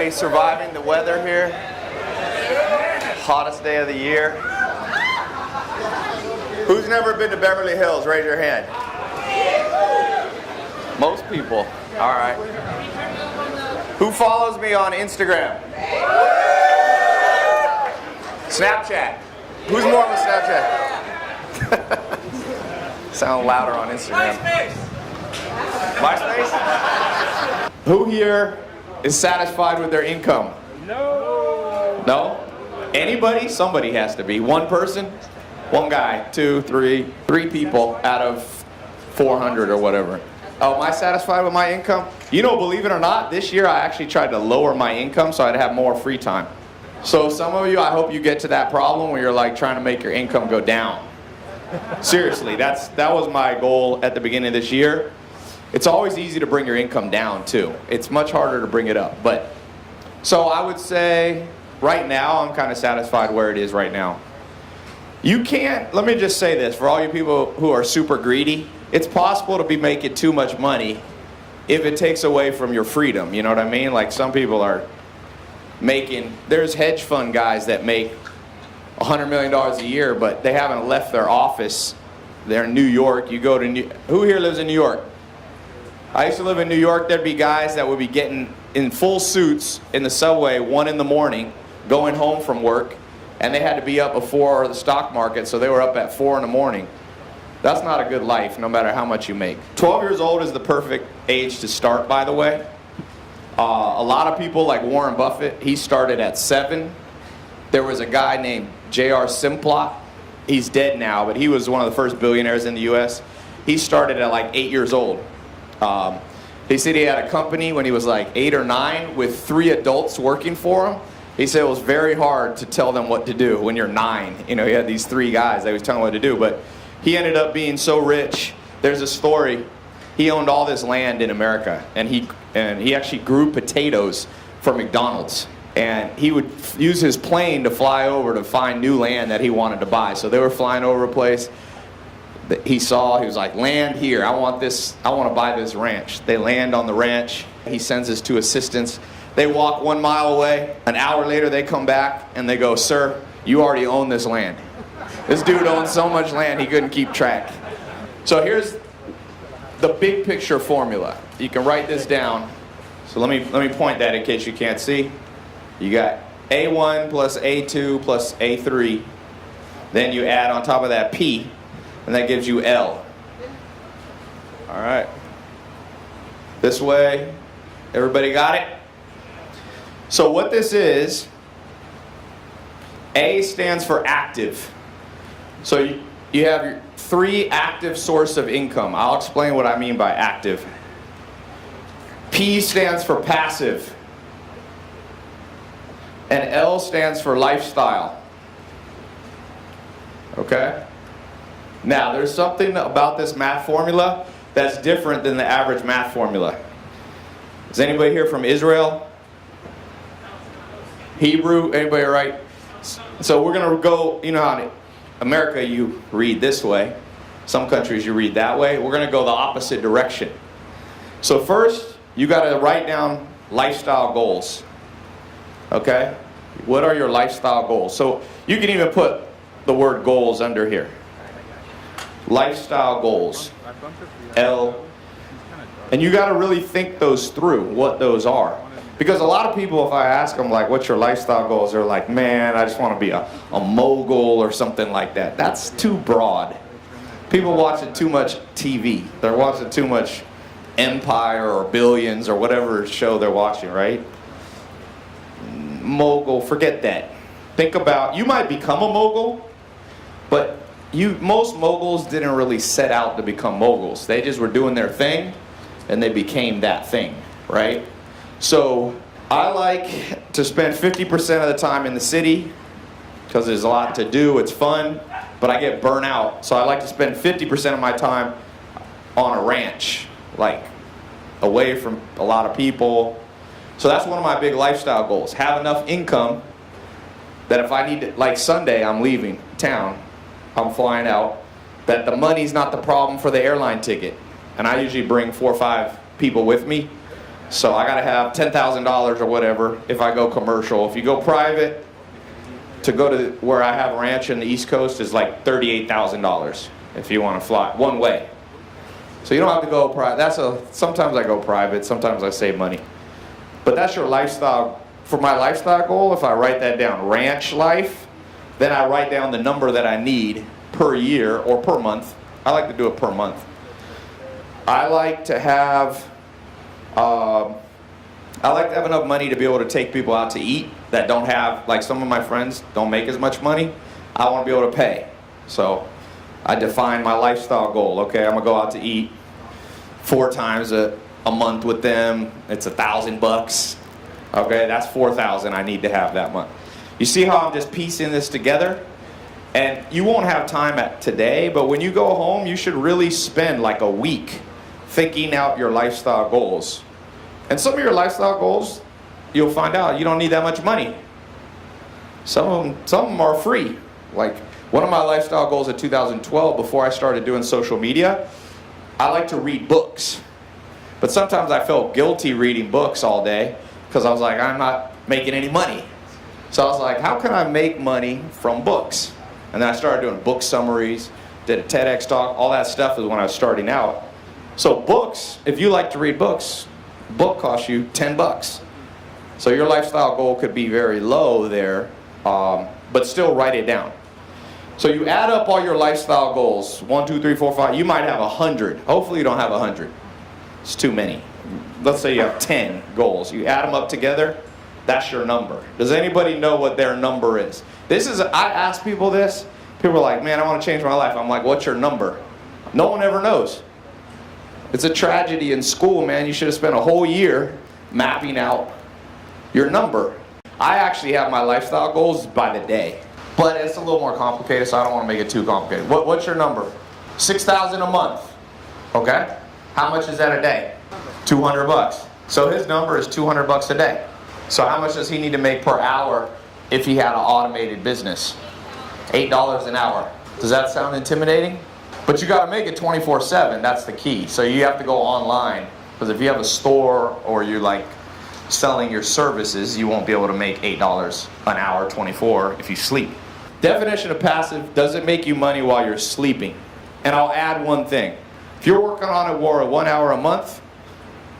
Everybody surviving the weather here? Hottest day of the year. Who's never been to Beverly Hills? Raise your hand. Most people. All right. Who follows me on Instagram? Snapchat. Who's more of a Snapchat? Sound louder on Instagram. MySpace? Who here is satisfied with their income? No. No? Anybody? Somebody has to be. One person? One guy, two, three people out of 400 or whatever. Oh, am I satisfied with my income? You know, believe it or not, this year I actually tried to lower my income so I'd have more free time. So some of you, I hope you get to that problem where you're like trying to make your income go down. Seriously, that was my goal at the beginning of this year. It's always easy to bring your income down too. It's much harder to bring it up. But so I would say right now I'm kind of satisfied where it is right now. You can't, let me just say this, for all you people who are super greedy, it's possible to be making too much money if it takes away from your freedom, you know what I mean? Like some people are making, there's hedge fund guys that make $100 million a year, but they haven't left their office. They're in New York. You go to who here lives in New York? I used to live in New York. There'd be guys that would be getting in full suits in the subway 1 in the morning, going home from work, and they had to be up before the stock market, so they were up at 4 in the morning. That's not a good life, no matter how much you make. 12 years old is the perfect age to start, by the way. A lot of people, like Warren Buffett, he started at 7. There was a guy named J.R. Simplot. He's dead now, but he was one of the first billionaires in the U.S. He started at like 8 years old. He said he had a company when he was like 8 or 9 with 3 adults working for him. He said it was very hard to tell them what to do when you're 9. You know, he had these 3 guys that he was telling what to do, but he ended up being so rich. There's a story. He owned all this land in America, and he actually grew potatoes for McDonald's. And he would use his plane to fly over to find new land that he wanted to buy. So they were flying over a place that he saw. He was like, land here. I want to buy this ranch. They land on the ranch. He sends his 2 assistants. They walk 1 mile away. An hour later, they come back and they go, sir, you already own this land. This dude owns so much land he couldn't keep track. So here's the big picture formula. You can write this down. So let me point that in case you can't see. You got A1 plus A2 plus A3. Then you add on top of that P, and that gives you L. All right. This way, everybody got it? So what this is, A stands for active. So you have your 3 active source of income. I'll explain what I mean by active. P stands for passive. And L stands for lifestyle. Okay? Now, there's something about this math formula that's different than the average math formula. Is anybody here from Israel? Hebrew? Anybody right? So we're going to go, you know how in America you read this way. Some countries you read that way. We're going to go the opposite direction. So first, you got to write down lifestyle goals. Okay? What are your lifestyle goals? So you can even put the word goals under here. Lifestyle goals. L. And you got to really think those through, what those are. Because a lot of people, if I ask them, like, what's your lifestyle goals? They're like, man, I just want to be a mogul or something like that. That's too broad. People watching too much TV. They're watching too much Empire or Billions or whatever show they're watching, right? Mogul, forget that. Think about, you might become a mogul, but most moguls didn't really set out to become moguls. They just were doing their thing, and they became that thing, right? So I like to spend 50% of the time in the city because there's a lot to do, it's fun, but I get burnt out. So I like to spend 50% of my time on a ranch, like away from a lot of people. So that's one of my big lifestyle goals. Have enough income that if I need to, like Sunday, I'm leaving town, I'm flying out, that the money's not the problem for the airline ticket. And I usually bring 4 or 5 people with me. So I gotta have $10,000 or whatever if I go commercial. If you go private, to go to where I have a ranch in the East Coast is like $38,000 if you want to fly one way. So you don't have to go private. Sometimes I go private, sometimes I save money. But that's your lifestyle. For my lifestyle goal, if I write that down, ranch life, then I write down the number that I need per year or per month. I like to do it per month. I like to have enough money to be able to take people out to eat that don't have, like some of my friends don't make as much money. I want to be able to pay. So I define my lifestyle goal. Okay, I'm gonna go out to eat 4 times a month with them. It's $1,000. Okay, that's $4,000 I need to have that month. You see how I'm just piecing this together? And you won't have time today, but when you go home, you should really spend like a week thinking out your lifestyle goals. And some of your lifestyle goals, you'll find out you don't need that much money. Some of them are free. Like one of my lifestyle goals in 2012, before I started doing social media, I like to read books. But sometimes I felt guilty reading books all day because I was like, I'm not making any money. So I was like, how can I make money from books? And then I started doing book summaries, did a TEDx talk, all that stuff is when I was starting out. So books, if you like to read books, book costs you $10. So your lifestyle goal could be very low there, but still write it down. So you add up all your lifestyle goals, 1, 2, 3, 4, 5, you might have 100. Hopefully you don't have 100. It's too many. Let's say you have 10 goals. You add them up together, that's your number. Does anybody know what their number is? I ask people this. People are like, man, I want to change my life. I'm like, what's your number? No one ever knows. It's a tragedy in school, man. You should have spent a whole year mapping out your number. I actually have my lifestyle goals by the day. But it's a little more complicated, so I don't want to make it too complicated. What's your number? $6,000 a month. Okay? How much is that a day? $200. So his number is $200 a day. So how much does he need to make per hour if he had an automated business? $8 an hour. Does that sound intimidating? But you got to make it 24/7. That's the key. So you have to go online, because if you have a store or you're like selling your services, you won't be able to make $8 an hour 24 if you sleep. Definition of passive: doesn't make you money while you're sleeping. And I'll add one thing. If you're working on it for 1 hour a month,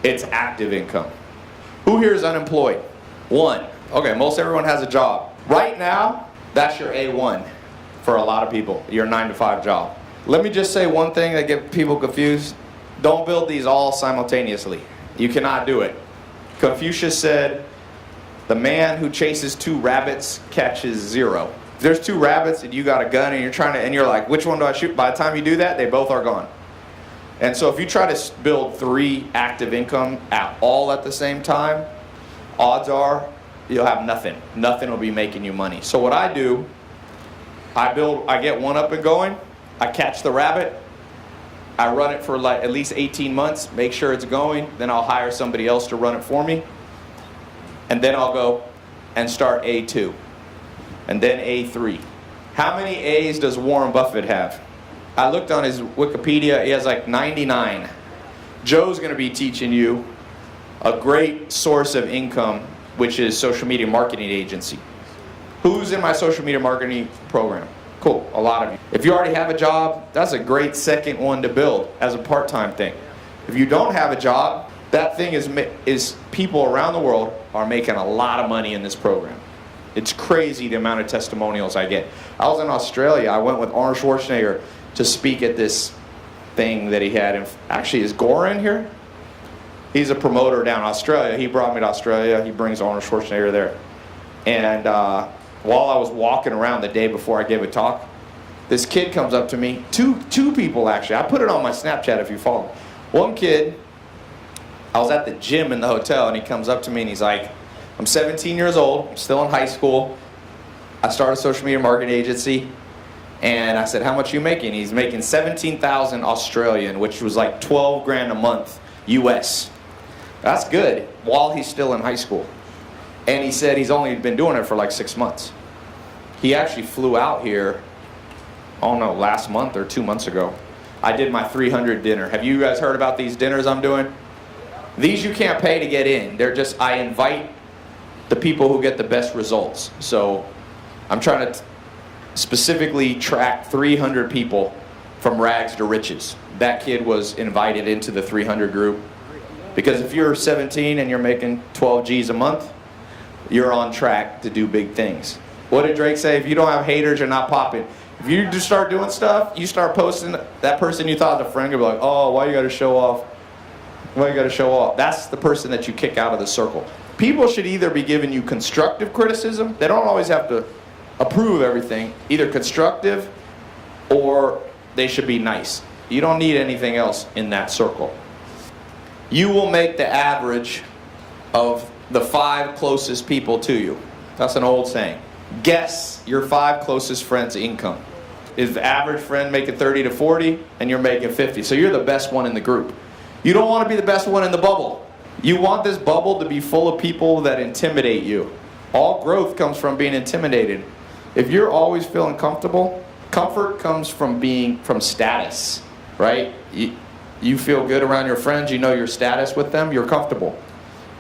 it's active income. Who here is unemployed? One. Okay, most everyone has a job. Right now, that's your A1 for a lot of people, your 9-to-5 job. Let me just say one thing that gets people confused. Don't build these all simultaneously. You cannot do it. Confucius said, the man who chases 2 rabbits catches 0. If there's 2 rabbits and you got a gun and you're like, which one do I shoot? By the time you do that, they both are gone. And so if you try to build 3 active income all at the same time, odds are you'll have nothing. Nothing will be making you money. So what I do, I get one up and going, I catch the rabbit, I run it for like at least 18 months, make sure it's going, then I'll hire somebody else to run it for me, and then I'll go and start A2, and then A3. How many A's does Warren Buffett have? I looked on his Wikipedia, he has like 99. Joe's going to be teaching you a great source of income, which is social media marketing agency. Who's in my social media marketing program? Cool, a lot of you. If you already have a job, that's a great second one to build as a part-time thing. If you don't have a job, that thing is people around the world are making a lot of money in this program. It's crazy the amount of testimonials I get. I was in Australia. I went with Arnold Schwarzenegger to speak at this thing that he had. Actually, is Gore in here? He's a promoter down in Australia. He brought me to Australia. He brings Arnold Schwarzenegger there. And while I was walking around the day before I gave a talk, this kid comes up to me. Two people, actually. I put it on my Snapchat if you follow. One kid, I was at the gym in the hotel, and he comes up to me and he's like, I'm 17 years old, I'm still in high school. I started a social media marketing agency. And I said, how much are you making? He's making 17,000 Australian, which was like 12 grand a month US. That's good, while he's still in high school. And he said he's only been doing it for like 6 months. He actually flew out here, last month or 2 months ago. I did my 300 dinner. Have you guys heard about these dinners I'm doing? These you can't pay to get in. They're just, I invite the people who get the best results. So I'm trying to specifically track 300 people from rags to riches. That kid was invited into the 300 group. Because if you're 17 and you're making 12 G's a month, you're on track to do big things. What did Drake say? If you don't have haters, you're not popping. If you just start doing stuff, you start posting, that person you thought was a friend, you'll be like, oh, why you gotta show off? Why you gotta show off? That's the person that you kick out of the circle. People should either be giving you constructive criticism. They don't always have to approve everything. Either constructive or they should be nice. You don't need anything else in that circle. You will make the average of the 5 closest people to you. That's an old saying. Guess your 5 closest friends' income. Is the average friend making 30 to 40 and you're making 50? So you're the best one in the group. You don't want to be the best one in the bubble. You want this bubble to be full of people that intimidate you. All growth comes from being intimidated. If you're always feeling comfortable, comfort comes from status, right? You feel good around your friends, you know your status with them, you're comfortable.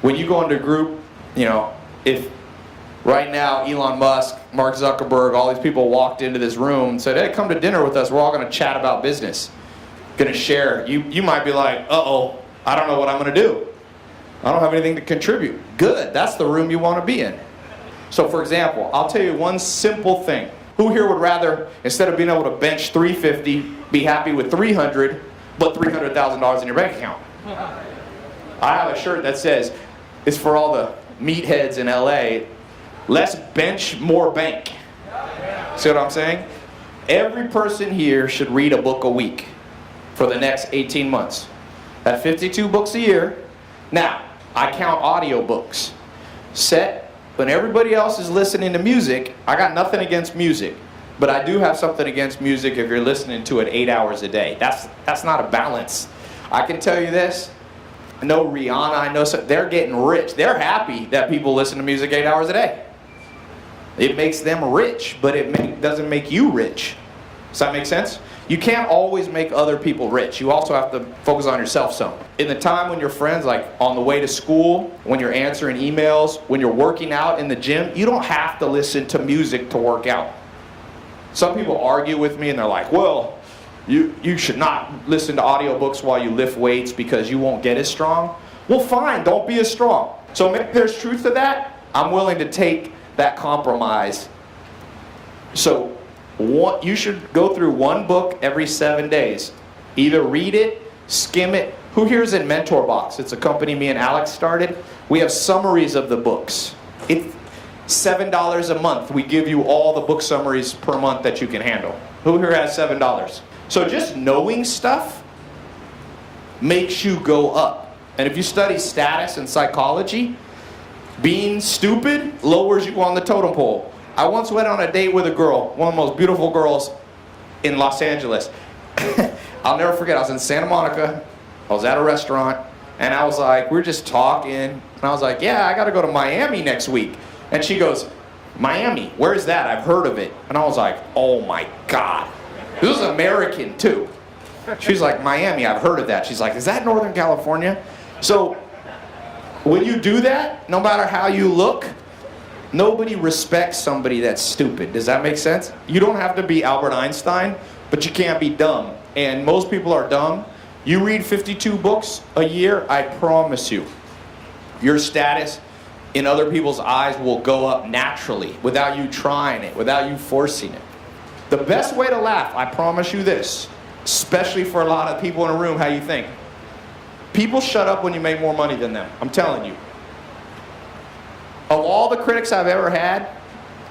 When you go into a group, you know, if right now Elon Musk, Mark Zuckerberg, all these people walked into this room and said, hey, come to dinner with us, we're all going to chat about business, going to share. You might be like, uh-oh, I don't know what I'm going to do. I don't have anything to contribute. Good, that's the room you want to be in. So for example, I'll tell you one simple thing. Who here would rather, instead of being able to bench 350, be happy with 300, but $300,000 in your bank account? I have a shirt that says, it's for all the meatheads in LA, less bench, more bank. See what I'm saying? Every person here should read a book a week for the next 18 months. That's 52 books a year. Now, I count audio books. When everybody else is listening to music, I got nothing against music, but I do have something against music if you're listening to it 8 hours a day. That's not a balance. I can tell you this, I know Rihanna, I know they're getting rich. They're happy that people listen to music 8 hours a day. It makes them rich, but it doesn't make you rich. Does that make sense? You can't always make other people rich. You also have to focus on yourself some. In the time when your friends, like on the way to school, when you're answering emails, when you're working out in the gym, you don't have to listen to music to work out. Some people argue with me and they're like, well, you should not listen to audiobooks while you lift weights because you won't get as strong. Well, fine, don't be as strong. So maybe there's truth to that. I'm willing to take that compromise. So you should go through one book every 7 days. Either read it, skim it. Who here is in Mentor Box? It's a company me and Alex started. We have summaries of the books. It's $7 a month. We give you all the book summaries per month that you can handle. Who here has $7? So just knowing stuff makes you go up. And if you study status and psychology, being stupid lowers you on the totem pole. I once went on a date with a girl, one of the most beautiful girls in Los Angeles. I'll never forget, I was in Santa Monica, I was at a restaurant, and I was like, we were just talking, and I was like, yeah, I gotta go to Miami next week. And she goes, Miami, where's that? I've heard of it. And I was like, oh my God. This was American too. She's like, Miami, I've heard of that. She's like, is that Northern California? So when you do that, no matter how you look, nobody respects somebody that's stupid. Does that make sense? You don't have to be Albert Einstein, but you can't be dumb. And most people are dumb. You read 52 books a year, I promise you, your status in other people's eyes will go up naturally without you trying it, without you forcing it. The best way to laugh, I promise you this, especially for a lot of people in a room, how you think. People shut up when you make more money than them. I'm telling you. Of all the critics I've ever had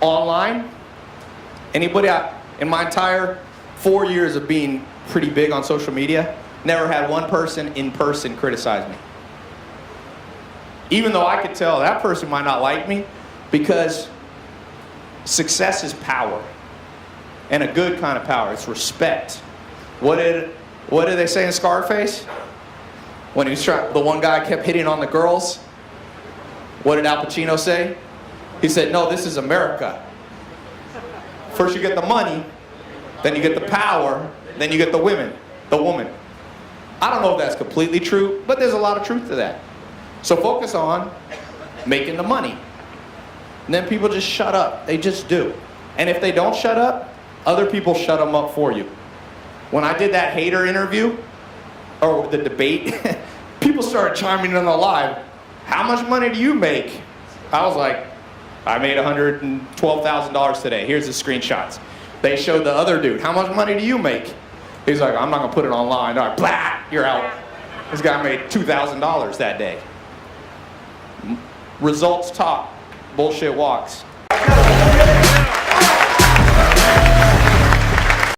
online, anybody in my entire 4 years of being pretty big on social media, never had one person in person criticize me. Even though I could tell that person might not like me, because success is power. And a good kind of power. It's respect. What did they say in Scarface? When he was the one guy kept hitting on the girls. What did Al Pacino say? He said, no, this is America. First you get the money, then you get the power, then you get the woman. I don't know if that's completely true, but there's a lot of truth to that. So focus on making the money. And then people just shut up. They just do. And if they don't shut up, other people shut them up for you. When I did that hater interview, or the debate, people started chiming in on the live. How much money do you make? I was like, I made $112,000 today. Here's the screenshots. They showed the other dude. How much money do you make? He's like, I'm not going to put it online. All right, blah, you're out. This guy made $2,000 that day. Results talk. Bullshit walks.